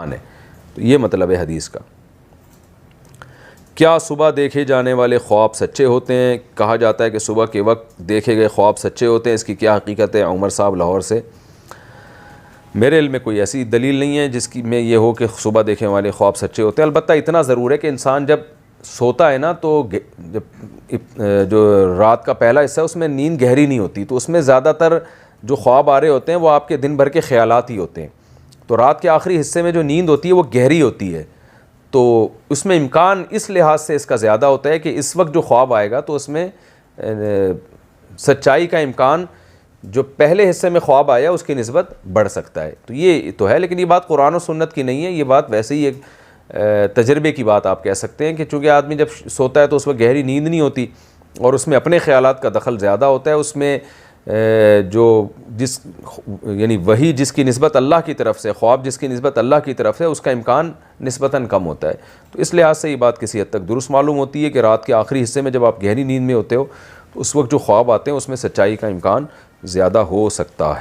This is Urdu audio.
ہے۔ تو یہ مطلب ہے حدیث کا۔ کیا صبح دیکھے جانے والے خواب سچے ہوتے ہیں؟ کہا جاتا ہے کہ صبح کے وقت دیکھے گئے خواب سچے ہوتے ہیں، اس کی کیا حقیقت ہے؟ عمر صاحب لاہور سے۔ میرے علم میں کوئی ایسی دلیل نہیں ہے جس کی میں یہ ہو کہ صبح دیکھنے والے خواب سچے ہوتے ہیں۔ البتہ اتنا ضرور ہے کہ انسان جب سوتا ہے نا تو جو رات کا پہلا حصہ ہے اس میں نیند گہری نہیں ہوتی، تو اس میں زیادہ تر جو خواب آ رہے ہوتے ہیں وہ آپ کے دن بھر کے خیالات ہی ہوتے ہیں۔ تو رات کے آخری حصے میں جو نیند ہوتی ہے وہ گہری ہوتی ہے، تو اس میں امکان اس لحاظ سے اس کا زیادہ ہوتا ہے کہ اس وقت جو خواب آئے گا تو اس میں سچائی کا امکان جو پہلے حصے میں خواب آیا اس کی نسبت بڑھ سکتا ہے۔ تو یہ تو ہے، لیکن یہ بات قرآن و سنت کی نہیں ہے، یہ بات ویسے ہی ایک تجربے کی بات آپ کہہ سکتے ہیں کہ چونکہ آدمی جب سوتا ہے تو اس میں گہری نیند نہیں ہوتی اور اس میں اپنے خیالات کا دخل زیادہ ہوتا ہے، اس میں یعنی وہی جس کی نسبت اللہ کی طرف سے، خواب جس کی نسبت اللہ کی طرف سے، اس کا امکان نسبتاً کم ہوتا ہے۔ تو اس لحاظ سے یہ بات کسی حد تک درست معلوم ہوتی ہے کہ رات کے آخری حصے میں جب آپ گہری نیند میں ہوتے ہو تو اس وقت جو خواب آتے ہیں اس میں سچائی کا امکان زیادہ ہو سکتا ہے۔